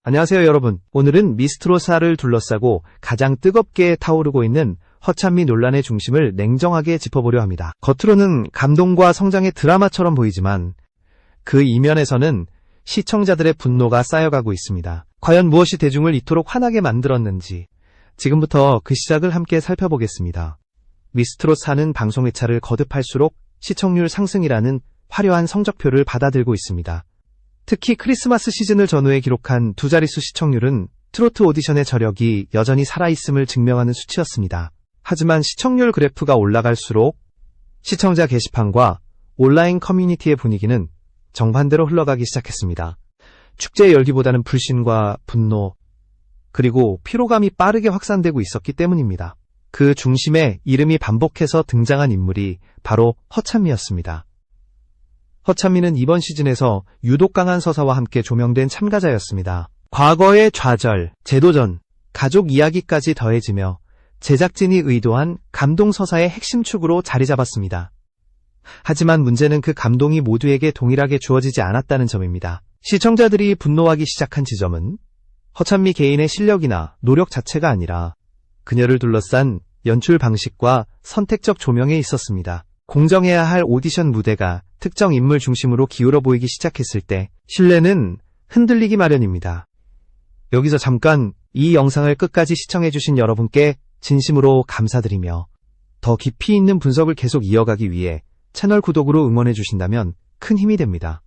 안녕하세요 여러분. 오늘은 미스트롯사를 둘러싸고 가장 뜨겁게 타오르고 있는 허찬미 논란의 중심을 냉정하게 짚어보려 합니다. 겉으로는 감동과 성장의 드라마처럼 보이지만 그 이면에서는 시청자들의 분노가 쌓여가고 있습니다. 과연 무엇이 대중을 이토록 화나게 만들었는지 지금부터 그 시작을 함께 살펴보겠습니다. 미스트롯사는 방송 회차를 거듭할수록 시청률 상승이라는 화려한 성적표를 받아들고 있습니다. 특히 크리스마스 시즌을 전후에 기록한 두 자릿수 시청률은 트로트 오디션의 저력이 여전히 살아있음을 증명하는 수치였습니다. 하지만 시청률 그래프가 올라갈수록 시청자 게시판과 온라인 커뮤니티의 분위기는 정반대로 흘러가기 시작했습니다. 축제의 열기보다는 불신과 분노, 그리고 피로감이 빠르게 확산되고 있었기 때문입니다. 그 중심에 이름이 반복해서 등장한 인물이 바로 허찬미였습니다. 허찬미는 이번 시즌에서 유독 강한 서사와 함께 조명된 참가자였습니다. 과거의 좌절, 재도전, 가족 이야기까지 더해지며 제작진이 의도한 감동 서사의 핵심 축으로 자리 잡았습니다. 하지만 문제는 그 감동이 모두에게 동일하게 주어지지 않았다는 점입니다. 시청자들이 분노하기 시작한 지점은 허찬미 개인의 실력이나 노력 자체가 아니라 그녀를 둘러싼 연출 방식과 선택적 조명에 있었습니다. 공정해야 할 오디션 무대가 특정 인물 중심으로 기울어 보이기 시작했을 때 신뢰는 흔들리기 마련입니다. 여기서 잠깐 이 영상을 끝까지 시청해주신 여러분께 진심으로 감사드리며 더 깊이 있는 분석을 계속 이어가기 위해 채널 구독으로 응원해주신다면 큰 힘이 됩니다.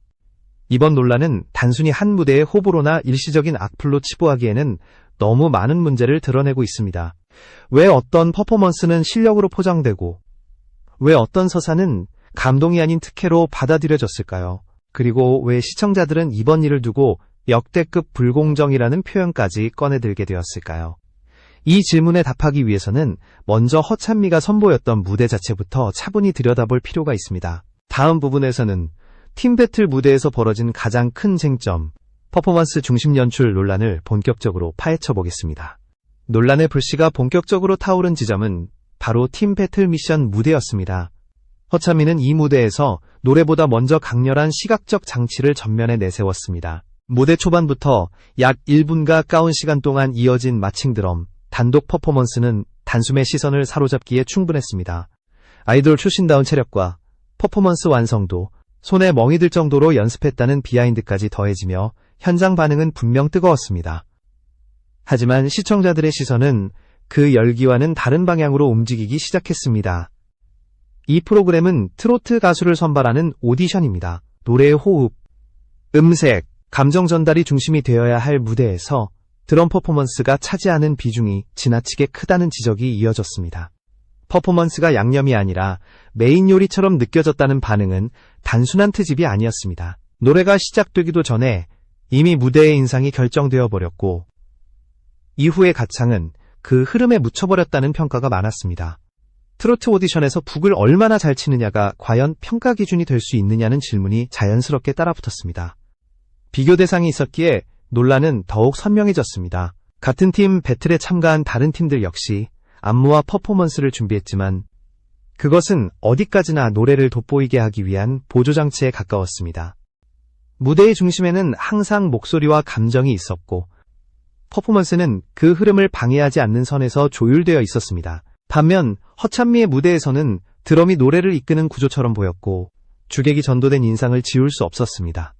이번 논란은 단순히 한 무대의 호불호나 일시적인 악플로 치부하기에는 너무 많은 문제를 드러내고 있습니다. 왜 어떤 퍼포먼스는 실력으로 포장되고 왜 어떤 서사는 감동이 아닌 특혜로 받아들여졌을까요? 그리고 왜 시청자들은 이번 일을 두고 역대급 불공정이라는 표현까지 꺼내들게 되었을까요? 이 질문에 답하기 위해서는 먼저 허찬미가 선보였던 무대 자체부터 차분히 들여다볼 필요가 있습니다. 다음 부분에서는 팀 배틀 무대에서 벌어진 가장 큰 쟁점, 퍼포먼스 중심 연출 논란을 본격적으로 파헤쳐 보겠습니다. 논란의 불씨가 본격적으로 타오른 지점은 바로 팀 배틀 미션 무대였습니다. 허찬미는 이 무대에서 노래보다 먼저 강렬한 시각적 장치를 전면에 내세웠습니다. 무대 초반부터 약 1분 가까운 시간 동안 이어진 마칭 드럼, 단독 퍼포먼스는 단숨에 시선을 사로잡기에 충분했습니다. 아이돌 출신다운 체력과 퍼포먼스 완성도, 손에 멍이 들 정도로 연습했다는 비하인드까지 더해지며 현장 반응은 분명 뜨거웠습니다. 하지만 시청자들의 시선은 그 열기와는 다른 방향으로 움직이기 시작했습니다. 이 프로그램은 트로트 가수를 선발하는 오디션입니다. 노래의 호흡, 음색, 감정 전달이 중심이 되어야 할 무대에서 드럼 퍼포먼스가 차지하는 비중이 지나치게 크다는 지적이 이어졌습니다. 퍼포먼스가 양념이 아니라 메인 요리처럼 느껴졌다는 반응은 단순한 트집이 아니었습니다. 노래가 시작되기도 전에 이미 무대의 인상이 결정되어 버렸고 이후의 가창은 그 흐름에 묻혀버렸다는 평가가 많았습니다. 트로트 오디션에서 북을 얼마나 잘 치느냐가 과연 평가 기준이 될 수 있느냐는 질문이 자연스럽게 따라붙었습니다. 비교 대상이 있었기에 논란은 더욱 선명해졌습니다. 같은 팀 배틀에 참가한 다른 팀들 역시 안무와 퍼포먼스를 준비했지만 그것은 어디까지나 노래를 돋보이게 하기 위한 보조장치에 가까웠습니다. 무대의 중심에는 항상 목소리와 감정이 있었고 퍼포먼스는 그 흐름을 방해하지 않는 선에서 조율되어 있었습니다. 반면 허찬미의 무대에서는 드럼이 노래를 이끄는 구조처럼 보였고 주객이 전도된 인상을 지울 수 없었습니다.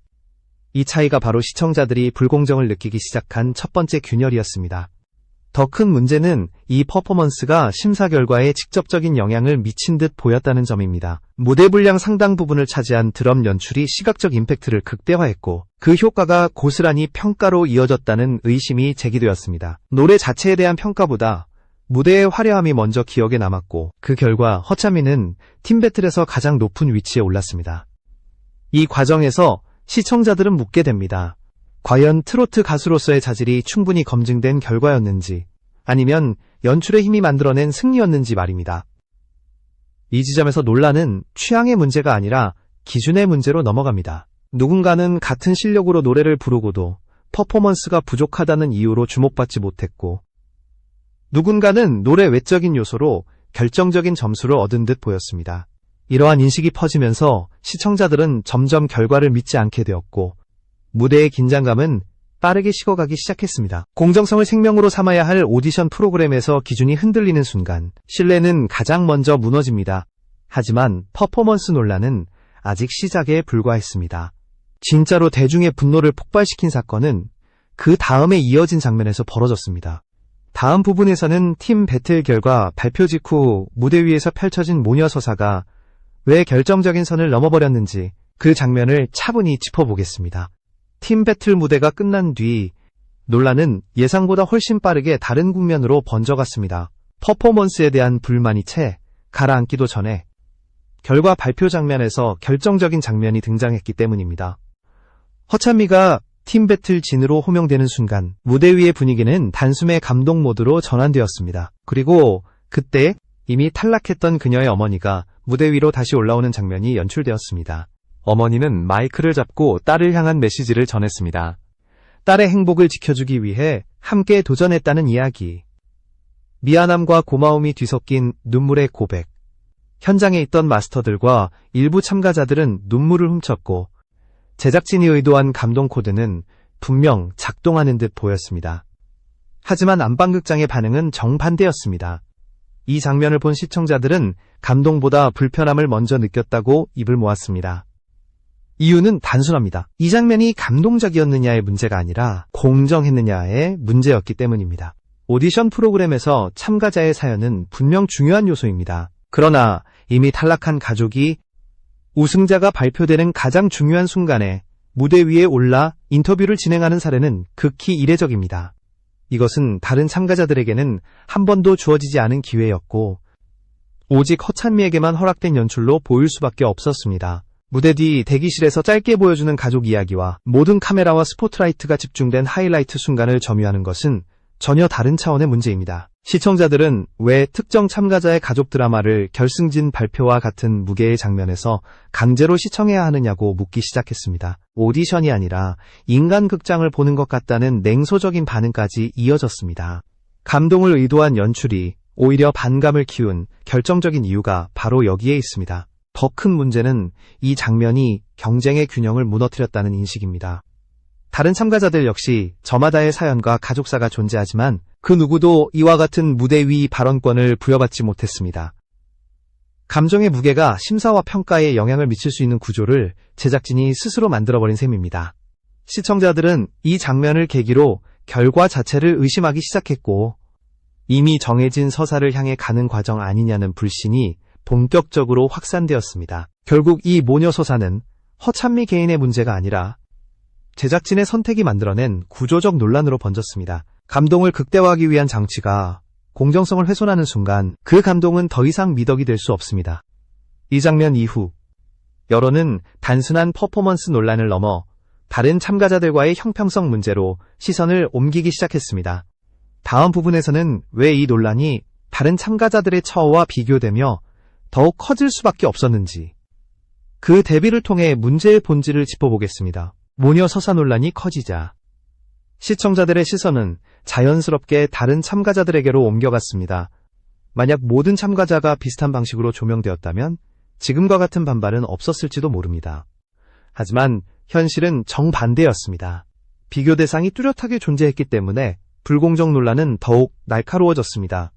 이 차이가 바로 시청자들이 불공정을 느끼기 시작한 첫 번째 균열이었습니다. 더 큰 문제는 이 퍼포먼스가 심사 결과에 직접적인 영향을 미친 듯 보였다는 점입니다. 무대 분량 상당 부분을 차지한 드럼 연출이 시각적 임팩트를 극대화했고 그 효과가 고스란히 평가로 이어졌다는 의심이 제기되었습니다. 노래 자체에 대한 평가보다 무대의 화려함이 먼저 기억에 남았고 그 결과 허찬미는 팀 배틀에서 가장 높은 위치에 올랐습니다. 이 과정에서 시청자들은 묻게 됩니다. 과연 트로트 가수로서의 자질이 충분히 검증된 결과였는지 아니면 연출의 힘이 만들어낸 승리였는지 말입니다. 이 지점에서 논란은 취향의 문제가 아니라 기준의 문제로 넘어갑니다. 누군가는 같은 실력으로 노래를 부르고도 퍼포먼스가 부족하다는 이유로 주목받지 못했고 누군가는 노래 외적인 요소로 결정적인 점수를 얻은 듯 보였습니다. 이러한 인식이 퍼지면서 시청자들은 점점 결과를 믿지 않게 되었고 무대의 긴장감은 빠르게 식어가기 시작했습니다. 공정성을 생명으로 삼아야 할 오디션 프로그램에서 기준이 흔들리는 순간 신뢰는 가장 먼저 무너집니다. 하지만 퍼포먼스 논란은 아직 시작에 불과했습니다. 진짜로 대중의 분노를 폭발시킨 사건은 그 다음에 이어진 장면에서 벌어졌습니다. 다음 부분에서는 팀 배틀 결과 발표 직후 무대 위에서 펼쳐진 모녀 서사가 왜 결정적인 선을 넘어버렸는지 그 장면을 차분히 짚어보겠습니다. 팀 배틀 무대가 끝난 뒤 논란은 예상보다 훨씬 빠르게 다른 국면으로 번져갔습니다. 퍼포먼스에 대한 불만이 채 가라앉기도 전에 결과 발표 장면에서 결정적인 장면이 등장했기 때문입니다. 허찬미가 팀 배틀 진으로 호명되는 순간 무대 위의 분위기는 단숨에 감동 모드로 전환되었습니다. 그리고 그때 이미 탈락했던 그녀의 어머니가 무대 위로 다시 올라오는 장면이 연출되었습니다. 어머니는 마이크를 잡고 딸을 향한 메시지를 전했습니다. 딸의 행복을 지켜주기 위해 함께 도전했다는 이야기. 미안함과 고마움이 뒤섞인 눈물의 고백. 현장에 있던 마스터들과 일부 참가자들은 눈물을 훔쳤고 제작진이 의도한 감동 코드는 분명 작동하는 듯 보였습니다. 하지만 안방극장의 반응은 정반대였습니다. 이 장면을 본 시청자들은 감동보다 불편함을 먼저 느꼈다고 입을 모았습니다. 이유는 단순합니다. 이 장면이 감동적이었느냐의 문제가 아니라 공정했느냐의 문제였기 때문입니다. 오디션 프로그램에서 참가자의 사연은 분명 중요한 요소입니다. 그러나 이미 탈락한 가족이 우승자가 발표되는 가장 중요한 순간에 무대 위에 올라 인터뷰를 진행하는 사례는 극히 이례적입니다. 이것은 다른 참가자들에게는 한 번도 주어지지 않은 기회였고 오직 허찬미에게만 허락된 연출로 보일 수밖에 없었습니다. 무대 뒤 대기실에서 짧게 보여주는 가족 이야기와 모든 카메라와 스포트라이트가 집중된 하이라이트 순간을 점유하는 것은 전혀 다른 차원의 문제입니다. 시청자들은 왜 특정 참가자의 가족 드라마를 결승진 발표와 같은 무게의 장면에서 강제로 시청해야 하느냐고 묻기 시작했습니다. 오디션이 아니라 인간극장을 보는 것 같다는 냉소적인 반응까지 이어졌습니다. 감동을 의도한 연출이 오히려 반감을 키운 결정적인 이유가 바로 여기에 있습니다. 더 큰 문제는 이 장면이 경쟁의 균형을 무너뜨렸다는 인식입니다. 다른 참가자들 역시 저마다의 사연과 가족사가 존재하지만 그 누구도 이와 같은 무대 위 발언권을 부여받지 못했습니다. 감정의 무게가 심사와 평가에 영향을 미칠 수 있는 구조를 제작진이 스스로 만들어버린 셈입니다. 시청자들은 이 장면을 계기로 결과 자체를 의심하기 시작했고 이미 정해진 서사를 향해 가는 과정 아니냐는 불신이 본격적으로 확산되었습니다. 결국 이 모녀 서사는 허찬미 개인의 문제가 아니라 제작진의 선택이 만들어낸 구조적 논란으로 번졌습니다. 감동을 극대화하기 위한 장치가 공정성을 훼손하는 순간 그 감동은 더 이상 미덕이 될 수 없습니다. 이 장면 이후 여론은 단순한 퍼포먼스 논란을 넘어 다른 참가자들과의 형평성 문제로 시선을 옮기기 시작했습니다. 다음 부분에서는 왜 이 논란이 다른 참가자들의 처우와 비교되며 더욱 커질 수밖에 없었는지 그 대비를 통해 문제의 본질을 짚어보겠습니다. 모녀 서사 논란이 커지자 시청자들의 시선은 자연스럽게 다른 참가자들에게로 옮겨갔습니다. 만약 모든 참가자가 비슷한 방식으로 조명되었다면 지금과 같은 반발은 없었을지도 모릅니다. 하지만 현실은 정반대였습니다. 비교 대상이 뚜렷하게 존재했기 때문에 불공정 논란은 더욱 날카로워졌습니다.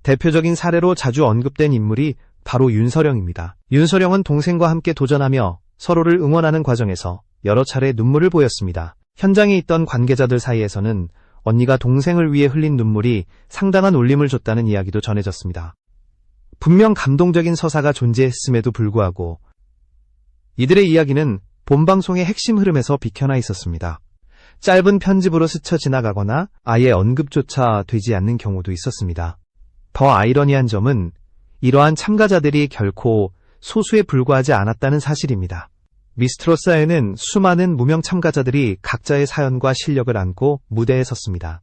대표적인 사례로 자주 언급된 인물이 바로 윤서령입니다. 윤서령은 동생과 함께 도전하며 서로를 응원하는 과정에서 여러 차례 눈물을 보였습니다. 현장에 있던 관계자들 사이에서는 언니가 동생을 위해 흘린 눈물이 상당한 울림을 줬다는 이야기도 전해졌습니다. 분명 감동적인 서사가 존재했음에도 불구하고 이들의 이야기는 본방송의 핵심 흐름에서 비켜나 있었습니다. 짧은 편집으로 스쳐 지나가거나 아예 언급조차 되지 않는 경우도 있었습니다. 더 아이러니한 점은 이러한 참가자들이 결코 소수에 불과하지 않았다는 사실입니다. 미스트롯사에는 수많은 무명 참가자들이 각자의 사연과 실력을 안고 무대에 섰습니다.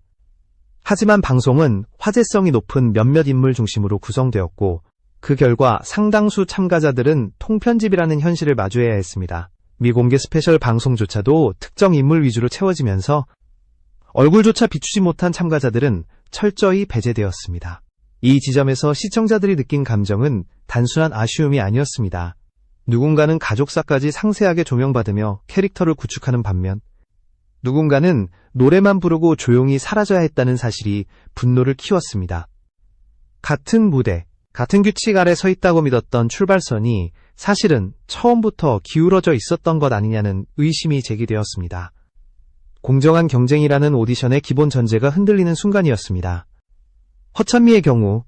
하지만 방송은 화제성이 높은 몇몇 인물 중심으로 구성되었고 그 결과 상당수 참가자들은 통편집이라는 현실을 마주해야 했습니다. 미공개 스페셜 방송조차도 특정 인물 위주로 채워지면서 얼굴조차 비추지 못한 참가자들은 철저히 배제되었습니다. 이 지점에서 시청자들이 느낀 감정은 단순한 아쉬움이 누군가는 가족사까지 상세하게 조명받으며 캐릭터를 구축하는 반면 누군가는 노래만 부르고 조용히 사라져야 했다는 사실이 분노를 키웠습니다. 같은 무대, 같은 규칙 아래 서 있다고 믿었던 출발선이 사실은 처음부터 기울어져 있었던 것 아니냐는 의심이 제기되었습니다. 공정한 경쟁이라는 오디션의 기본 전제가 흔들리는 순간이었습니다. 허찬미의 경우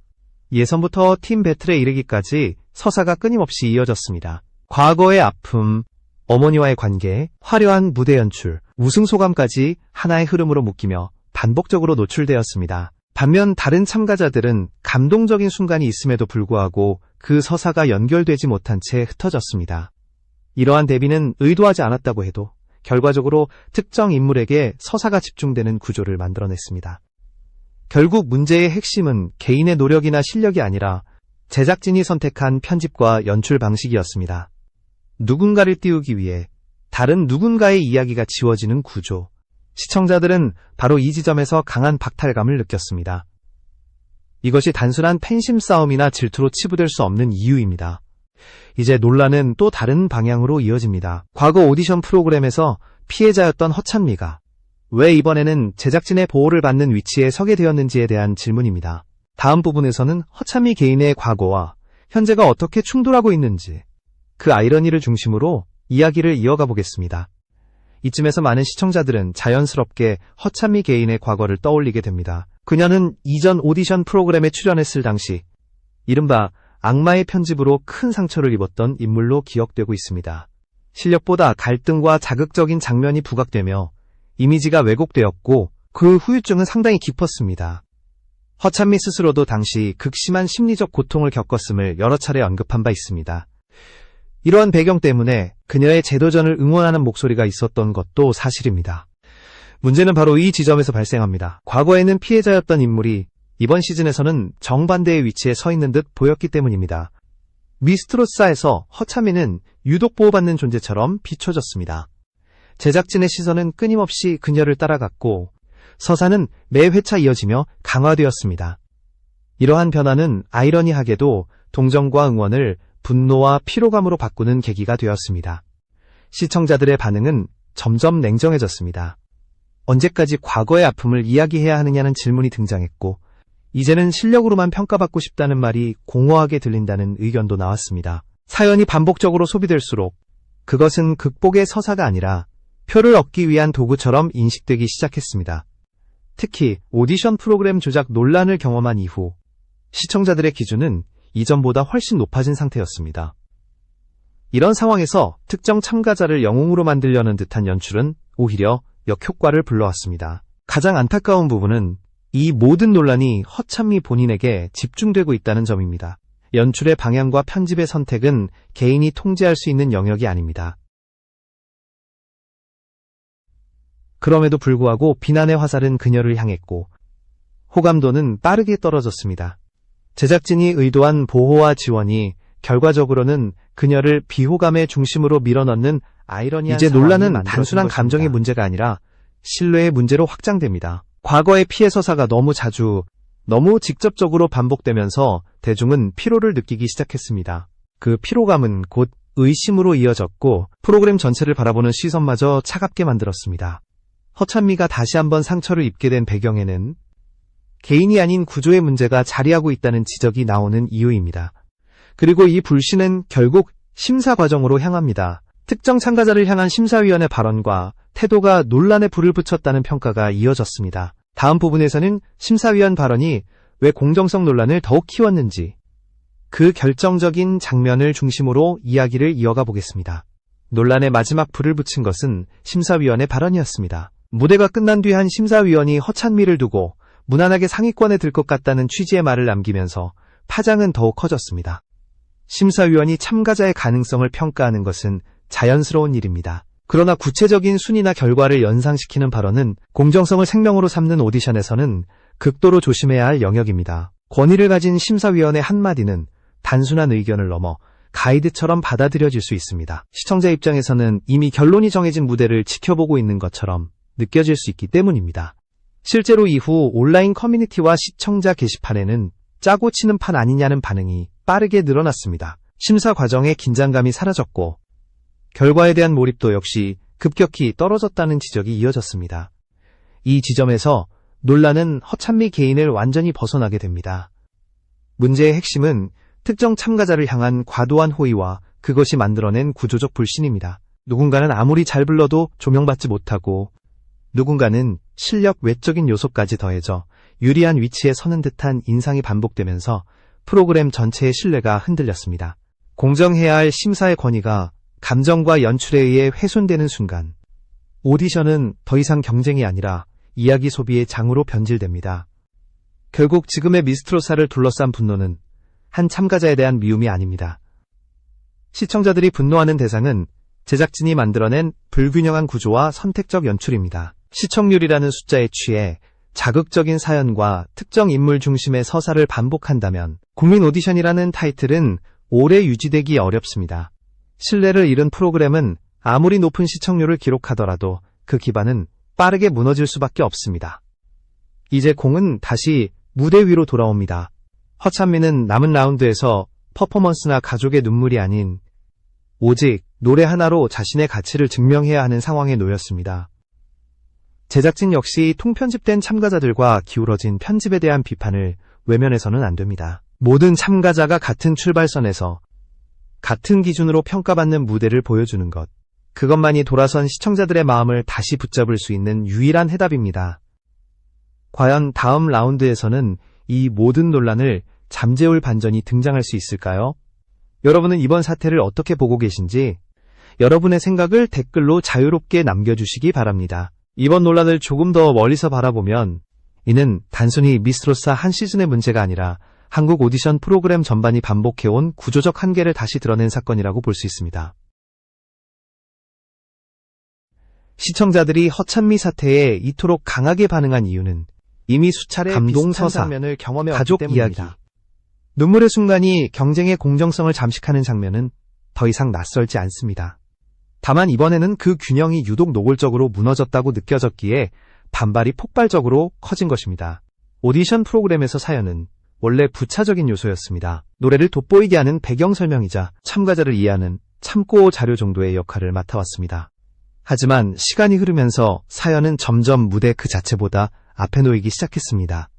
예선부터 팀 배틀에 이르기까지 서사가 끊임없이 이어졌습니다. 과거의 아픔, 어머니와의 관계, 화려한 무대 연출, 우승 소감까지 하나의 흐름으로 묶이며 반복적으로 노출되었습니다. 반면 다른 참가자들은 감동적인 순간이 있음에도 불구하고 그 서사가 연결되지 못한 채 흩어졌습니다. 이러한 대비는 의도하지 않았다고 해도 결과적으로 특정 인물에게 서사가 집중되는 구조를 만들어냈습니다. 결국 문제의 핵심은 개인의 노력이나 실력이 아니라 제작진이 선택한 편집과 연출 방식이었습니다. 누군가를 띄우기 위해 다른 누군가의 이야기가 지워지는 구조. 시청자들은 바로 이 지점에서 강한 박탈감을 느꼈습니다. 이것이 단순한 팬심 싸움이나 질투로 치부될 수 없는 이유입니다. 이제 논란은 또 다른 방향으로 이어집니다. 과거 오디션 프로그램에서 피해자였던 허찬미가 왜 이번에는 제작진의 보호를 받는 위치에 서게 되었는지에 대한 질문입니다. 다음 부분에서는 허찬미 개인의 과거와 현재가 어떻게 충돌하고 있는지, 그 아이러니를 중심으로 이야기를 이어가 보겠습니다. 이쯤에서 많은 시청자들은 자연스럽게 허찬미 개인의 과거를 떠올리게 됩니다. 그녀는 이전 오디션 프로그램에 출연했을 당시 이른바 악마의 편집으로 큰 상처를 입었던 인물로 기억되고 있습니다. 실력보다 갈등과 자극적인 장면이 부각되며 이미지가 왜곡되었고 그 후유증은 상당히 깊었습니다. 허찬미 스스로도 당시 극심한 심리적 고통을 겪었음을 여러 차례 언급한 바 있습니다. 이러한 배경 때문에 그녀의 재도전을 응원하는 목소리가 있었던 것도 사실입니다. 문제는 바로 이 지점에서 발생합니다. 과거에는 피해자였던 인물이 이번 시즌에서는 정반대의 위치에 서 있는 듯 보였기 때문입니다. 미스트로사에서 허찬미는 유독 보호받는 존재처럼 비춰졌습니다. 제작진의 시선은 끊임없이 그녀를 따라갔고 서사는 매 회차 이어지며 강화되었습니다. 이러한 변화는 아이러니하게도 동정과 응원을 분노와 피로감으로 바꾸는 계기가 되었습니다. 시청자들의 반응은 점점 냉정해졌습니다. 언제까지 과거의 아픔을 이야기해야 하느냐는 질문이 등장했고 이제는 실력으로만 평가받고 싶다는 말이 공허하게 들린다는 의견도 나왔습니다. 사연이 반복적으로 소비될수록 그것은 극복의 서사가 아니라 표를 얻기 위한 도구처럼 인식되기 시작했습니다. 특히 오디션 프로그램 조작 논란을 경험한 이후 시청자들의 기준은 이전보다 훨씬 높아진 상태였습니다. 이런 상황에서 특정 참가자를 영웅으로 만들려는 듯한 연출은 오히려 역효과를 불러왔습니다. 가장 안타까운 부분은 이 모든 논란이 허찬미 본인에게 집중되고 있다는 점입니다. 연출의 방향과 편집의 선택은 개인이 통제할 수 있는 영역이 아닙니다. 그럼에도 불구하고 비난의 화살은 그녀를 향했고 호감도는 빠르게 떨어졌습니다. 제작진이 의도한 보호와 지원이 결과적으로는 그녀를 비호감의 중심으로 밀어넣는 아이러니한 이제 논란은 단순한 감정의 문제가 아니라 신뢰의 문제로 확장됩니다. 과거의 피해 서사가 너무 직접적으로 반복되면서 대중은 피로를 느끼기 시작했습니다. 그 피로감은 곧 의심으로 이어졌고 프로그램 전체를 바라보는 시선마저 차갑게 만들었습니다. 허찬미가 다시 한번 상처를 입게 된 배경에는 개인이 아닌 구조의 문제가 자리하고 있다는 지적이 나오는 이유입니다. 그리고 이 불신은 결국 심사 과정으로 향합니다. 특정 참가자를 향한 심사위원의 발언과 태도가 논란에 불을 붙였다는 평가가 이어졌습니다. 다음 부분에서는 심사위원 발언이 왜 공정성 논란을 더욱 키웠는지 그 결정적인 장면을 중심으로 이야기를 이어가 보겠습니다. 논란의 마지막 불을 붙인 것은 심사위원의 발언이었습니다. 무대가 끝난 뒤 한 심사위원이 허찬미를 두고 무난하게 상위권에 들 것 같다는 취지의 말을 남기면서 파장은 더욱 커졌습니다. 심사위원이 참가자의 가능성을 평가하는 것은 자연스러운 일입니다. 그러나 구체적인 순위나 결과를 연상시키는 발언은 공정성을 생명으로 삼는 오디션에서는 극도로 조심해야 할 영역입니다. 권위를 가진 심사위원의 한마디는 단순한 의견을 넘어 가이드처럼 받아들여질 수 있습니다. 시청자 입장에서는 이미 결론이 정해진 무대를 지켜보고 있는 것처럼 느껴질 수 있기 때문입니다. 실제로 이후 온라인 커뮤니티와 시청자 게시판에는 짜고 치는 판 아니냐는 반응이 빠르게 늘어났습니다. 심사 과정의 긴장감이 사라졌고 결과에 대한 몰입도 역시 급격히 떨어졌다는 지적이 이어졌습니다. 이 지점에서 논란은 허찬미 개인을 완전히 벗어나게 됩니다. 문제의 핵심은 특정 참가자를 향한 과도한 호의와 그것이 만들어낸 구조적 불신입니다. 누군가는 아무리 잘 불러도 조명받지 못하고 누군가는 실력 외적인 요소까지 더해져 유리한 위치에 서는 듯한 인상이 반복되면서 프로그램 전체의 신뢰가 흔들렸습니다. 공정해야 할 심사의 권위가 감정과 연출에 의해 훼손되는 순간 오디션은 더 이상 경쟁이 아니라 이야기 소비의 장으로 변질됩니다. 결국 지금의 미스트로사를 둘러싼 분노는 한 참가자에 대한 미움이 아닙니다. 시청자들이 분노하는 대상은 제작진이 만들어낸 불균형한 구조와 선택적 연출입니다. 시청률이라는 숫자에 취해 자극적인 사연과 특정 인물 중심의 서사를 반복한다면 국민 오디션이라는 타이틀은 오래 유지되기 어렵습니다. 신뢰를 잃은 프로그램은 아무리 높은 시청률을 기록하더라도 그 기반은 빠르게 무너질 수밖에 없습니다. 이제 공은 다시 무대 위로 돌아옵니다. 허찬미는 남은 라운드에서 퍼포먼스나 가족의 눈물이 아닌 오직 노래 하나로 자신의 가치를 증명해야 하는 상황에 놓였습니다. 제작진 역시 통편집된 참가자들과 기울어진 편집에 대한 비판을 외면해서는 안 됩니다. 모든 참가자가 같은 출발선에서 같은 기준으로 평가받는 무대를 보여주는 것. 그것만이 돌아선 시청자들의 마음을 다시 붙잡을 수 있는 유일한 해답입니다. 과연 다음 라운드에서는 이 모든 논란을 잠재울 반전이 등장할 수 있을까요? 여러분은 이번 사태를 어떻게 보고 계신지 여러분의 생각을 댓글로 자유롭게 남겨주시기 바랍니다. 이번 논란을 조금 더 멀리서 바라보면 이는 단순히 미스트로사 한 시즌의 문제가 아니라 한국 오디션 프로그램 전반이 반복해온 구조적 한계를 다시 드러낸 사건이라고 볼 수 있습니다. 시청자들이 허찬미 사태에 이토록 강하게 반응한 이유는 이미 수차례 감동서사, 장면을 경험해 가족 이야기, 눈물의 순간이 경쟁의 공정성을 잠식하는 장면은 더 이상 낯설지 않습니다. 다만 이번에는 그 균형이 유독 노골적으로 무너졌다고 느껴졌기에 반발이 폭발적으로 커진 것입니다. 오디션 프로그램에서 사연은 원래 부차적인 요소였습니다. 노래를 돋보이게 하는 배경 설명이자 참가자를 이해하는 참고 자료 정도의 역할을 맡아왔습니다. 하지만 시간이 흐르면서 사연은 점점 무대 그 자체보다 앞에 놓이기 시작했습니다.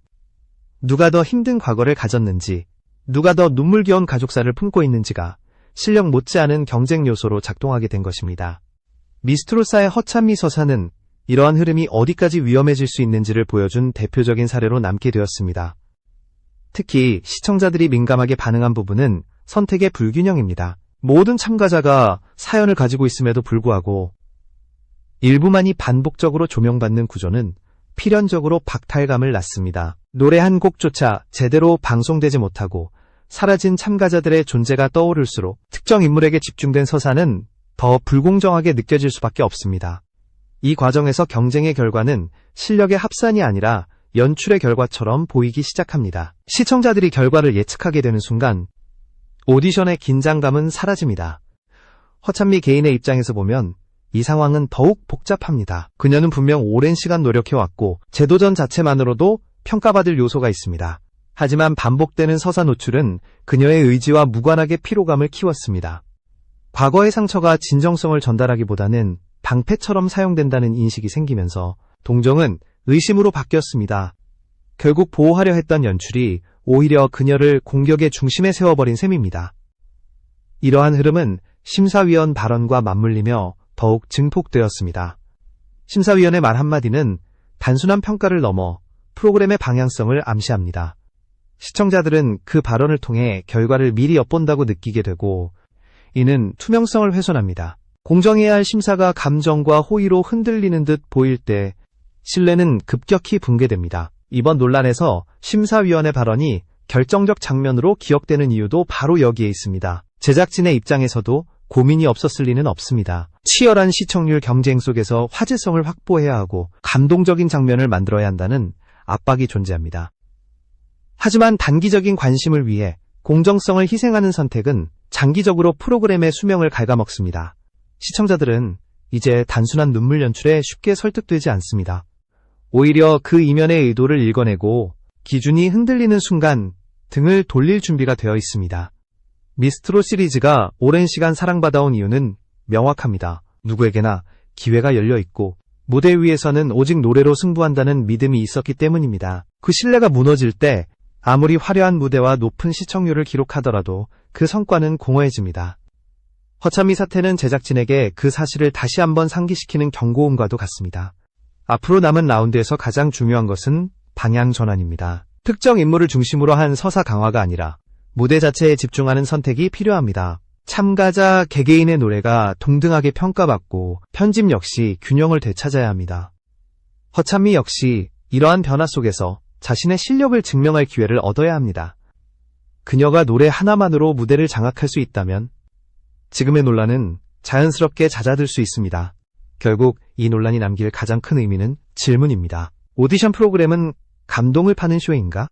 누가 더 힘든 과거를 가졌는지, 누가 더 눈물겨운 가족사를 품고 있는지가 실력 못지않은 경쟁 요소로 작동하게 된 것입니다. 미스트로사의 허찬미 서사는 이러한 흐름이 어디까지 위험해질 수 있는지를 보여준 대표적인 사례로 남게 되었습니다. 특히 시청자들이 민감하게 반응한 부분은 선택의 불균형입니다. 모든 참가자가 사연을 가지고 있음에도 불구하고 일부만이 반복적으로 조명받는 구조는 필연적으로 박탈감을 낳습니다. 노래 한 곡조차 제대로 방송되지 못하고 사라진 참가자들의 존재가 떠오를수록 특정 인물에게 집중된 서사는 더 불공정하게 느껴질 수밖에 없습니다. 이 과정에서 경쟁의 결과는 실력의 합산이 아니라 연출의 결과처럼 보이기 시작합니다. 시청자들이 결과를 예측하게 되는 순간 오디션의 긴장감은 사라집니다. 허찬미 개인의 입장에서 보면 이 상황은 더욱 복잡합니다. 그녀는 분명 오랜 시간 노력해왔고 재도전 자체만으로도 평가받을 요소가 있습니다. 하지만 반복되는 서사 노출은 그녀의 의지와 무관하게 피로감을 키웠습니다. 과거의 상처가 진정성을 전달하기보다는 방패처럼 사용된다는 인식이 생기면서 동정은 의심으로 바뀌었습니다. 결국 보호하려 했던 연출이 오히려 그녀를 공격의 중심에 세워버린 셈입니다. 이러한 흐름은 심사위원 발언과 맞물리며 더욱 증폭되었습니다. 심사위원의 말 한마디는 단순한 평가를 넘어 프로그램의 방향성을 암시합니다. 시청자들은 그 발언을 통해 결과를 미리 엿본다고 느끼게 되고 이는 투명성을 훼손합니다. 공정해야 할 심사가 감정과 호의로 흔들리는 듯 보일 때 신뢰는 급격히 붕괴됩니다. 이번 논란에서 심사위원의 발언이 결정적 장면으로 기억되는 이유도 바로 여기에 있습니다. 제작진의 입장에서도 고민이 없었을 리는 없습니다. 치열한 시청률 경쟁 속에서 화제성을 확보해야 하고 감동적인 장면을 만들어야 한다는 압박이 존재합니다. 하지만 단기적인 관심을 위해 공정성을 희생하는 선택은 장기적으로 프로그램의 수명을 갉아먹습니다. 시청자들은 이제 단순한 눈물 연출에 쉽게 설득되지 않습니다. 오히려 그 이면의 의도를 읽어내고 기준이 흔들리는 순간 등을 돌릴 준비가 되어 있습니다. 미스트로 시리즈가 오랜 시간 사랑받아온 이유는 명확합니다. 누구에게나 기회가 열려 있고 무대 위에서는 오직 노래로 승부한다는 믿음이 있었기 때문입니다. 그 신뢰가 무너질 때 아무리 화려한 무대와 높은 시청률을 기록하더라도 그 성과는 공허해집니다. 허참미 사태는 제작진에게 그 사실을 다시 한번 상기시키는 경고음과도 같습니다. 앞으로 남은 라운드에서 가장 중요한 것은 방향 전환입니다. 특정 인물을 중심으로 한 서사 강화가 아니라 무대 자체에 집중하는 선택이 필요합니다. 참가자 개개인의 노래가 동등하게 평가받고 편집 역시 균형을 되찾아야 합니다. 허참미 역시 이러한 변화 속에서 자신의 실력을 증명할 기회를 얻어야 합니다. 그녀가 노래 하나만으로 무대를 장악할 수 있다면 지금의 논란은 자연스럽게 잦아들 수 있습니다. 결국 이 논란이 남길 가장 큰 의미는 질문입니다. 오디션 프로그램은 감동을 파는 쇼인가?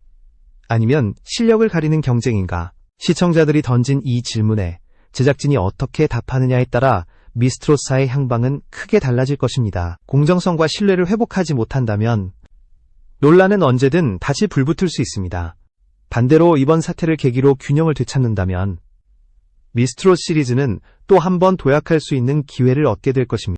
아니면 실력을 가리는 경쟁인가? 시청자들이 던진 이 질문에 제작진이 어떻게 답하느냐에 따라 미스트로사의 향방은 크게 달라질 것입니다. 공정성과 신뢰를 회복하지 못한다면 논란은 언제든 다시 불붙을 수 있습니다. 반대로 이번 사태를 계기로 균형을 되찾는다면 미스트롯 시리즈는 또 한 번 도약할 수 있는 기회를 얻게 될 것입니다.